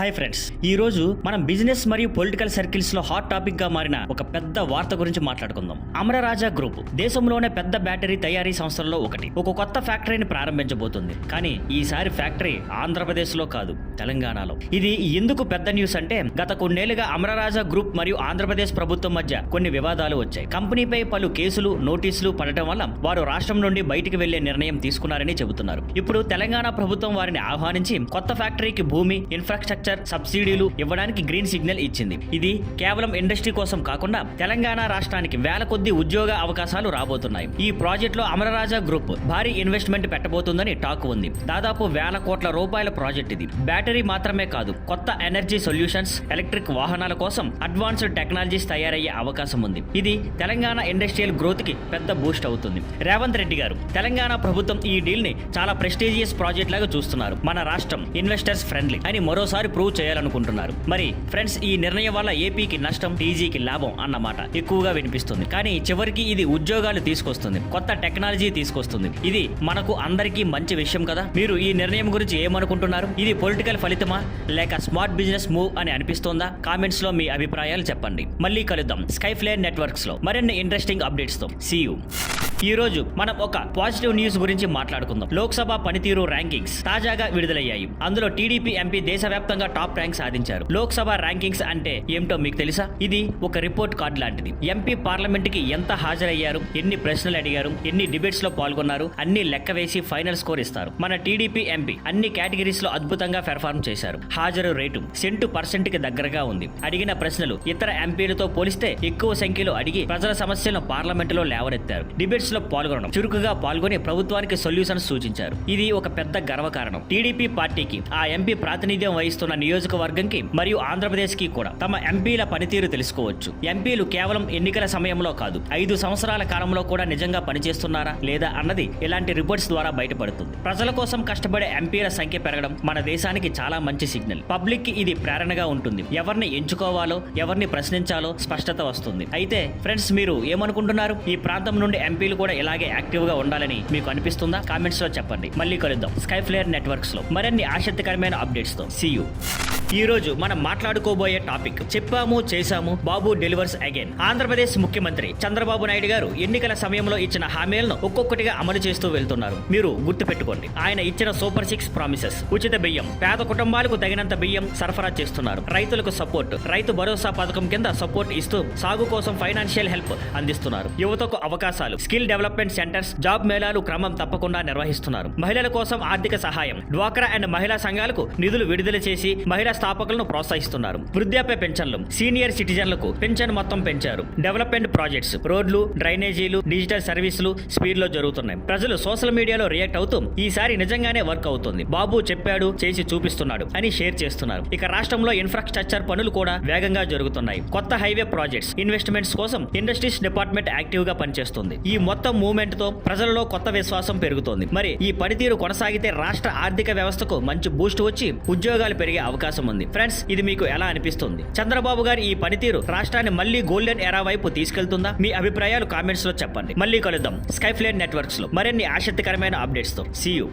Hi friends, ఈ రోజు మనం బిజినెస్ మరియు పొలిటికల్ సర్కిల్స్ లో హాట్ టాపిక్ గా మారిన ఒక పెద్ద వార్త గురించి మాట్లాడుకుందాం. అమరరాజా గ్రూప్ దేశంలోనే పెద్ద బ్యాటరీ తయారీ సంస్థల్లో ఒకటి. ఒక కొత్త ఫ్యాక్టరీని ప్రారంభించబోతుంది. కానీ ఈసారి ఫ్యాక్టరీ ఆంధ్రప్రదేశ్ లో కాదు, తెలంగాణలో. ఇది ఎందుకు పెద్ద న్యూస్ అంటే, గత కొన్నేళ్లుగా అమరరాజా గ్రూప్ మరియు ఆంధ్రప్రదేశ్ ప్రభుత్వం మధ్య కొన్ని వివాదాలు వచ్చాయి. కంపెనీపై పలు కేసులు, నోటీసులు పడటం వల్ల వారు రాష్ట్రం నుండి బయటికి వెళ్లే నిర్ణయం తీసుకున్నారని చెబుతున్నారు. ఇప్పుడు తెలంగాణ ప్రభుత్వం వారిని ఆహ్వానించి కొత్త ఫ్యాక్టరీకి భూమి, ఇన్ఫ్రాస్ట్రక్చర్, సబ్సిడీలు ఇవ్వడానికి గ్రీన్ సిగ్నల్ ఇచ్చింది. ఇది కేవలం ఇండస్ట్రీ కోసం కాకుండా తెలంగాణ రాష్ట్రానికి వేల కొద్ది ఉద్యోగ అవకాశాలు రాబోతున్నాయి. ఈ ప్రాజెక్ట్ లో అమరరాజా గ్రూప్ భారీ ఇన్వెస్ట్మెంట్ పెట్టబోతుందని టాక్ ఉంది. దాదాపు వేల కోట్ల రూపాయల ప్రాజెక్ట్ ఇది. బ్యాటరీ మాత్రమే కాదు, కొత్త ఎనర్జీ సొల్యూషన్స్, ఎలక్ట్రిక్ వాహనాల కోసం అడ్వాన్స్డ్ టెక్నాలజీస్ తయారయ్యే అవకాశం ఉంది. ఇది తెలంగాణ ఇండస్ట్రియల్ గ్రోత్ కి పెద్ద బూస్ట్ అవుతుంది. రేవంత్ రెడ్డి గారు, తెలంగాణ ప్రభుత్వం ఈ డీల్ ని చాలా ప్రెస్టీజియస్ ప్రాజెక్ట్ లాగా చూస్తున్నారు. మన రాష్ట్రం ఇన్వెస్టర్స్ ఫ్రెండ్లీ అని మరోసారి ప్రూవ్ చేయాలనుకుంటున్నారు. మరి ఫ్రెండ్స్, ఈ నిర్ణయం వల్ల ఏపీకి నష్టం, టీజీకి లాభం అన్నమాట ఎక్కువగా వినిపిస్తుంది. కానీ చివరికి ఇది ఉద్యోగాలు తీసుకొస్తుంది, కొత్త టెక్నాలజీ తీసుకొస్తుంది. ఇది మనకు అందరికీ మంచి విషయం కదా. మీరు ఈ నిర్ణయం గురించి ఏమనుకుంటున్నారు? ఇది పొలిటికల్ ఫలితమా లేక స్మార్ట్ బిజినెస్ మూవ్ అని అనిపిస్తోందా? కామెంట్స్ లో మీ అభిప్రాయాలు చెప్పండి. మళ్ళీ కలుద్దాం స్కైఫ్లేర్ నెట్వర్క్స్ లో మరిన్ని ఇంట్రెస్టింగ్ అప్డేట్స్ తో. See you. ఈ రోజు మనం ఒక పాజిటివ్ న్యూస్ గురించి మాట్లాడుకుందాం. లోక్సభ పనితీరు ర్యాంకింగ్స్ తాజాగా విడుదలయ్యాయి. అందులో టీడీపీ ఎంపీ దేశవ్యాప్తంగా టాప్ ర్యాంక్ సాధించారు. లోక్సభ ర్యాంకింగ్స్ అంటే ఏమిటో మీకు తెలుసా? ఇది ఒక రిపోర్ట్ కార్డ్ లాంటిది. ఎంపీ పార్లమెంట్ కి ఎంత హాజరయ్యారు, ఎన్ని ప్రశ్నలు అడిగారు, ఎన్ని డిబేట్స్ లో పాల్గొన్నారు అన్ని లెక్క వేసి ఫైనల్ స్కోర్ ఇస్తారు. మన టీడీపీ ఎంపీ అన్ని కేటగిరీస్ లో అద్భుతంగా పెర్ఫార్మ్ చేశారు. హాజరు రేటు % కి దగ్గరగా ఉంది. అడిగిన ప్రశ్నలు ఇతర ఎంపీలతో పోలిస్తే ఎక్కువ సంఖ్యలో అడిగి ప్రజల సమస్యలను పార్లమెంట్ లో లేవనెత్తారు. డిబేట్స్ లో పాల్గొనడం, చురుకుగా పాల్గొని ప్రభుత్వానికి సొల్యూషన్స్ సూచించారు. ఇది ఒక పెద్ద గర్వకారణం. టీడీపీ పార్టీకి, ఆ ఎంపీ ప్రాతినిధ్యం వహిస్తున్న నియోజకవర్గంకి మరియు ఆంధ్రప్రదేశ్ కి కూడా తమ ఎంపీల పనితీరు తెలుసుకోవచ్చు. ఎంపీలు కేవలం ఎన్నికల సమయంలో కాదు, 5 సంవత్సరాల కాలంలో కూడా నిజంగా పనిచేస్తున్నారా లేదా అన్నది ఇలాంటి రిపోర్ట్స్ ద్వారా బయటపడుతుంది. ప్రజల కోసం కష్టపడే ఎంపీల సంఖ్య పెరగడం మన దేశానికి చాలా మంచి సిగ్నల్. పబ్లిక్ కి ఇది ప్రేరణగా ఉంటుంది. ఎవరిని ఎంచుకోవాలో, ఎవరిని ప్రశ్నించాలో స్పష్టత వస్తుంది. అయితే ఫ్రెండ్స్, మీరు ఏమనుకుంటున్నారు? ఈ ప్రాంతం నుండి ఎంపీలు కూడా ఇలాగే యాక్టివ్ గా ఉండాలని మీకు అనిపిస్తుందా? కామెంట్స్ లో చెప్పండి. మళ్ళీ కలుద్దాం స్కైఫ్లేర్ నెట్వర్క్స్ లో మరిన్ని ఆసక్తికరమైన అప్డేట్స్ తో. See you. ఈ రోజు మనం మాట్లాడుకోబోయే టాపిక్ చెప్పాము చేశాము, బాబు డెలివర్స్ అగైన్. ఆంధ్రప్రదేశ్ ముఖ్యమంత్రి చంద్రబాబు నాయుడు గారు ఎన్నికల సమయంలో ఇచ్చిన హామీలను ఒక్కొక్కటిగా అమలు చేస్తూ వెళ్తున్నారు. మీరు గుర్తుపెట్టుకోండి, ఆయన ఇచ్చిన సూపర్ 6 ప్రామిసెస్. ఉచిత బియ్యం, పేద కుటుంబాలకు తగినంత బియ్యం సరఫరా చేస్తున్నారు. రైతులకు సపోర్ట్, రైతు భరోసా పథకం కింద సపోర్ట్ ఇస్తూ సాగు కోసం ఫైనాన్షియల్ హెల్ప్ అందిస్తున్నారు. యువతకు అవకాశాలు, స్కిల్ డెవలప్మెంట్ సెంటర్స్, జాబ్ మేళాలు క్రమం తప్పకుండా నిర్వహిస్తున్నారు. మహిళల కోసం ఆర్థిక సహాయం, డ్వాక్రా అండ్ మహిళా సంఘాలకు నిధులు విడుదల చేసి మహిళా స్థాపకులను ప్రోత్సహిస్తున్నారు. వృద్ధాప్య పెన్షన్లు, సీనియర్ సిటిజన్లకు పెన్షన్ మొత్తం పెంచారు. డెవలప్మెంట్ ప్రాజెక్ట్స్, రోడ్లు, డ్రైనేజీలు, డిజిటల్ సర్వీసులు స్పీడ్ లో జరుగుతున్నాయి. ప్రజలు సోషల్ మీడియాలో రియాక్ట్ అవుతూ ఈసారి నిజంగానే వర్క్ అవుతుంది, బాబు చెప్పాడు చేసి చూపిస్తున్నాడు అని షేర్ చేస్తున్నారు. ఇక రాష్ట్రంలో ఇన్ఫ్రాస్ట్రక్చర్ పనులు కూడా వేగంగా జరుగుతున్నాయి. కొత్త హైవే ప్రాజెక్ట్స్, ఇన్వెస్ట్మెంట్స్ కోసం ఇండస్ట్రీస్ డిపార్ట్మెంట్ యాక్టివ్ గా పనిచేస్తుంది. ఈ మొత్తం మూవ్మెంట్ తో ప్రజలలో కొత్త విశ్వాసం పెరుగుతోంది. మరి ఈ పనితీరు కొనసాగితే రాష్ట్ర ఆర్థిక వ్యవస్థకు మంచి బూస్ట్ వచ్చి ఉద్యోగాలు పెరిగే అవకాశం ఉంది. ఫ్రెండ్స్, ఇది మీకు ఎలా అనిపిస్తుంది? చంద్రబాబు గారి ఈ పనితీరు రాష్ట్రాన్ని మళ్ళీ గోల్డెన్ ఎరా వైపు తీసుకెళ్తుందా? మీ అభిప్రాయాలు కామెంట్స్ లో చెప్పండి. మళ్ళీ కలుద్దాం స్కైఫ్లేర్ నెట్వర్క్స్ లో మరిన్ని ఆసక్తికరమైన అప్డేట్స్ తో. See you.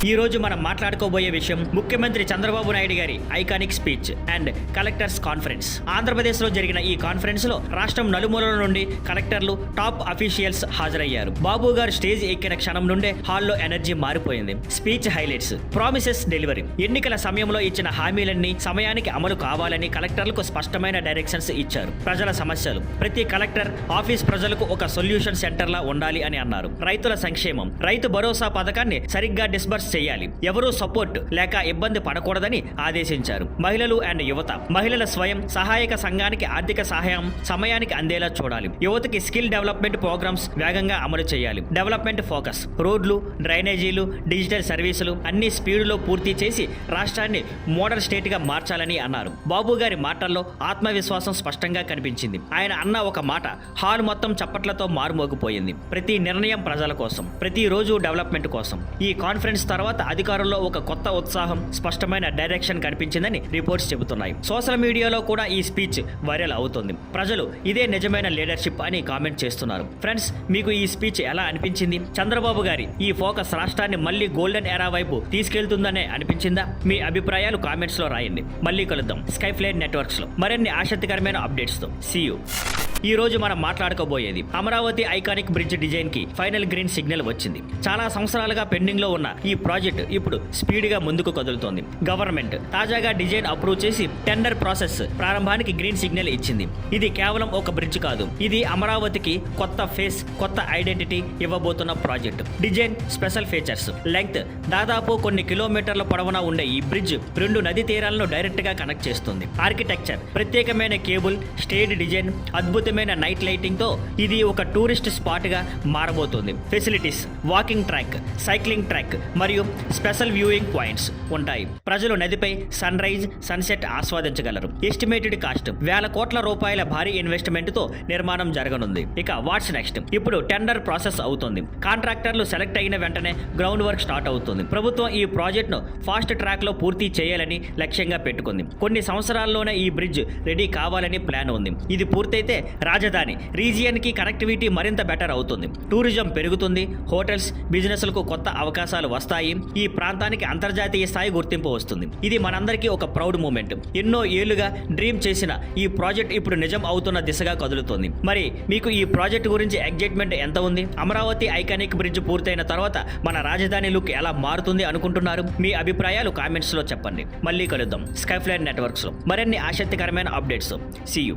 ఈ రోజు మనం మాట్లాడుకోబోయే విషయం ముఖ్యమంత్రి చంద్రబాబు నాయుడు గారి iconic speech and collectors conference. Andhra Pradesh లో జరిగిన ఈ కాన్ఫరెన్స్ లో రాష్ట్రం నలుమూలల నుండి కలెక్టర్లు, టాప్ అఫీషియల్స్ హాజరయ్యారు. బాబు గారు స్టేజ్ ఎక్కిన క్షణం నుండే హాల్లో ఎనర్జీ మారిపోయింది. Speech highlights, promises delivery. ఎన్నికల సమయంలో ఇచ్చిన హామీలన్నీ సమయానికి అమలు కావాలని కలెక్టర్లకు స్పష్టమైన డైరెక్షన్స్ ఇచ్చారు. ప్రజల సమస్యలు, ప్రతి కలెక్టర్ ఆఫీస్ ప్రజలకు ఒక సొల్యూషన్ సెంటర్ లా ఉండాలి అని అన్నారు. రైతుల సంక్షేమం, రైతు భరోసా పథకాన్ని సరిగ్గా డిస్బర్స్ చేయాలి. ఎవరూ సపోర్ట్ లేక ఇబ్బంది పడకూడదని ఆదేశించారు. మహిళలు అండ్ యువత, మహిళల స్వయం సహాయక సంఘానికి ఆర్థిక సహాయం సమయానికి అందేలా చూడాలి. యువతకి స్కిల్ డెవలప్మెంట్ ప్రోగ్రామ్స్ వేగంగా అమలు చేయాలి. డెవలప్మెంట్ ఫోకస్, రోడ్లు, డ్రైనేజీలు, డిజిటల్ సర్వీసులు అన్ని స్పీడ్లో పూర్తి చేసి రాష్ట్రాన్ని మోడల్ స్టేట్ గా మార్చాలని అన్నారు. బాబు గారి మాటల్లో ఆత్మవిశ్వాసం స్పష్టంగా కనిపించింది. ఆయన అన్న ఒక మాట హాల్ మొత్తం చప్పట్లతో మారుమోగిపోయింది. ప్రతి నిర్ణయం ప్రజల కోసం, ప్రతి రోజు డెవలప్మెంట్ కోసం. ఈ కాన్ఫరెన్స్ తర్వాత అధికారుల్లో ఒక కొత్త ఉత్సాహం, స్పష్టమైన డైరెక్షన్ కనిపించిందని రిపోర్ట్స్ చెబుతున్నాయి. సోషల్ మీడియాలో కూడా ఈ స్పీచ్ వైరల్ అవుతుంది. ప్రజలు ఇదే నిజమైన లీడర్షిప్ అని కామెంట్ చేస్తున్నారు. ఫ్రెండ్స్, మీకు ఈ స్పీచ్ ఎలా అనిపించింది? చంద్రబాబు గారి ఈ ఫోకస్ రాష్ట్రాన్ని మళ్ళీ గోల్డెన్ ఎరా వైపు తీసుకెళ్తుందనే అనిపించిందా? మీ అభిప్రాయాలు కామెంట్స్ లో రాయండి. మళ్ళీ కలుద్దాం స్కైఫ్లైట్ నెట్వర్క్స్ లో మరిన్ని ఆసక్తికరమైన అప్డేట్స్ తో. See you. ఈ రోజు మనం మాట్లాడుకోబోయేది అమరావతి ఐకానిక్ బ్రిడ్జ్ డిజైన్ కి ఫైనల్ గ్రీన్ సిగ్నల్ వచ్చింది. చాలా సంవత్సరాలుగా పెండింగ్ లో ఉన్న ఈ ప్రాజెక్ట్ ఇప్పుడు స్పీడ్ గా ముందుకు కదులుతోంది. గవర్నమెంట్ తాజాగా డిజైన్ అప్రూవ్ చేసి టెండర్ ప్రాసెస్ ప్రారంభానికి గ్రీన్ సిగ్నల్ ఇచ్చింది. ఇది కేవలం ఒక బ్రిడ్జ్ కాదు, ఇది అమరావతికి కొత్త ఫేస్, కొత్త ఐడెంటిటీ ఇవ్వబోతున్న project. Design, special features, length దాదాపు కొన్ని కిలోమీటర్ల పొడవునా ఉండే ఈ బ్రిడ్జ్ 2 నదీ తీరాలను డైరెక్ట్ గా కనెక్ట్ చేస్తుంది. ఆర్కిటెక్చర్, ప్రత్యేకమైన కేబుల్ స్టేడ్ డిజైన్, అద్భుతమైన నైట్ లైటింగ్ తో ఇది ఒక టూరిస్ట్ స్పాట్ గా మారబోతుంది. Facilities, walking track, cycling track మరియు స్పెషల్ వ్యూయింగ్ పాయింట్స్ ఉంటాయి. ప్రజలు నదిపై సన్ రైజ్, సన్సెట్ ఆస్వాదించగలరు. ఎస్టిమేటెడ్ కాస్ట్ ₹1,00,00,000 భారీ ఇన్వెస్ట్మెంట్ తో నిర్మాణం జరగనుంది. ఇక వాట్స్ నెక్స్ట్? ఇప్పుడు టెండర్ ప్రాసెస్ అవుతుంది. కాంట్రాక్టర్లు సెలెక్ట్ అయిన వెంటనే గ్రౌండ్ వర్క్ స్టార్ట్ అవుతుంది. ప్రభుత్వం ఈ ప్రాజెక్ట్ ను ఫాస్ట్ ట్రాక్ లో పూర్తి చేయాలని లక్ష్యంగా పెట్టుకుంది. కొన్ని సంవత్సరాల్లోనే ఈ బ్రిడ్జ్ రెడీ కావాలని ప్లాన్ ఉంది. ఇది పూర్తయితే రాజధాని రీజియన్ కి కనెక్టివిటీ మరింత బెటర్ అవుతుంది. టూరిజం పెరుగుతుంది, హోటల్స్, బిజినెస్లకు కొత్త అవకాశాలు వస్తాయి. ఈ ప్రాంతానికి అంతర్జాతీయ స్థాయి గుర్తింపు వస్తుంది. ఇది మనందరికీ ఒక ప్రౌడ్ మూమెంట్. ఎన్నో ఏళ్లుగా డ్రీమ్ చేసిన ఈ ప్రాజెక్ట్ ఇప్పుడు నిజం అవుతున్న దిశగా కదులుతోంది. మరి మీకు ఈ ప్రాజెక్ట్ గురించి ఎగ్జైట్మెంట్ ఎంత ఉంది? అమరావతి ఐకానిక్ బ్రిడ్జ్ పూర్తయిన తర్వాత మన రాజధాని లుక్ ఎలా మారుతుంది అనుకుంటున్నారు? మీ అభిప్రాయాలు కామెంట్స్ లో చెప్పండి. మళ్ళీ కలుద్దాం స్కైఫ్లైట్ నెట్వర్క్స్ లో మరిన్ని ఆసక్తికరమైన అప్డేట్స్. See you.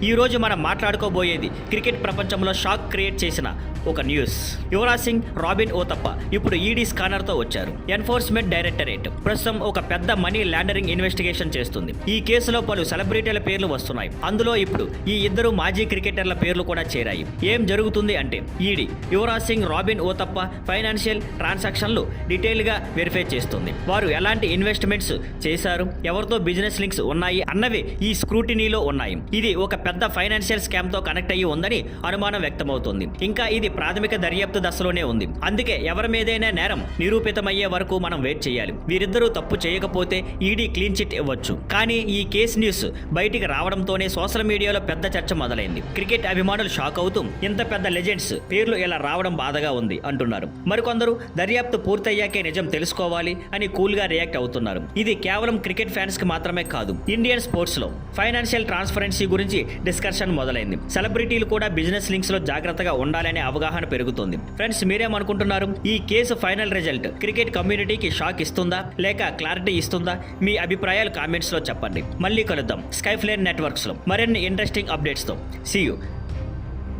ఈ రోజు మనం మాట్లాడుకోబోయేది క్రికెట్ ప్రపంచంలో షాక్ క్రియేట్ చేసిన ఒక న్యూస్. యువరాజ్ సింగ్, రాబిన్ ఓతప్ప ఇప్పుడు ఈడీ స్కానర్ తో వచ్చారు. ఎన్ఫోర్స్మెంట్ డైరెక్టరేట్ ప్రస్తుతం ఒక పెద్ద మనీ లాండరింగ్ ఇన్వెస్టిగేషన్ చేస్తుంది. ఈ కేసులో పలు సెలబ్రిటీల పేర్లు వస్తున్నాయి. అందులో ఇప్పుడు ఈ ఇద్దరు మాజీ క్రికెటర్ల పేర్లు కూడా చేరాయి. ఏం జరుగుతుంది అంటే, ED Yuvraj Singh, Robin Uthappa financial ట్రాన్సాక్షన్లు డీటెయిల్ గా వెరిఫై చేస్తుంది. వారు ఎలాంటి ఇన్వెస్ట్మెంట్స్ చేశారు, ఎవరితో బిజినెస్ లింక్స్ ఉన్నాయి అన్నవి ఈ స్క్రూటినీలో ఉన్నాయి. ఇది ఒక పెద్ద ఫైనాన్షియల్ స్కామ్ తో కనెక్ట్ అయ్యి ఉందని అనుమానం వ్యక్తమవుతోంది. ఇంకా ఇది ప్రాథమిక దర్యాప్తు దశలోనే ఉంది. అందుకే ఎవరి మీదైనా నేరం నిరూపితమయ్యే వరకు మనం వెయిట్ చేయాలి. వీరిద్దరూ తప్పు చేయకపోతే ఈడీ క్లీన్ చిట్ ఇవ్వచ్చు. కానీ ఈ కేసు న్యూస్ బయటికి రావడంతోనే సోషల్ మీడియాలో పెద్ద చర్చ మొదలైంది. క్రికెట్ అభిమానులు షాక్ అవుతూ ఇంత పెద్ద లెజెండ్స్ పేర్లు ఇలా రావడం బాధగా ఉంది అంటున్నారు. మరికొందరు దర్యాప్తు పూర్తయ్యాకే నిజం తెలుసుకోవాలి అని కూల్ గా రియాక్ట్ అవుతున్నారు. ఇది కేవలం క్రికెట్ ఫ్యాన్స్ కి మాత్రమే కాదు, ఇండియన్ స్పోర్ట్స్ లో ఫైనాన్షియల్ ట్రాన్స్పరెన్సీ గురించి డిస్కషన్ మొదలైంది. సెలబ్రిటీలు కూడా బిజినెస్ లింక్స్ లో జాగ్రత్తగా ఉండాలనే అవగాహన పెరుగుతుంది. ఫ్రెండ్స్, మీరేమనుకుంటున్నారు? ఈ కేసు ఫైనల్ రిజల్ట్ క్రికెట్ కమ్యూనిటీకి షాక్ ఇస్తుందా లేక క్లారిటీ ఇస్తుందా? మీ అభిప్రాయాలు కామెంట్స్ లో చెప్పండి. మళ్ళీ కలుద్దాం స్కైఫ్లైట్ నెట్వర్క్స్ లో మరిన్ని ఇంట్రెస్టింగ్ అప్డేట్స్ తో. See you.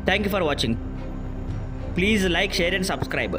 Thank you for watching. Please like, share and subscribe.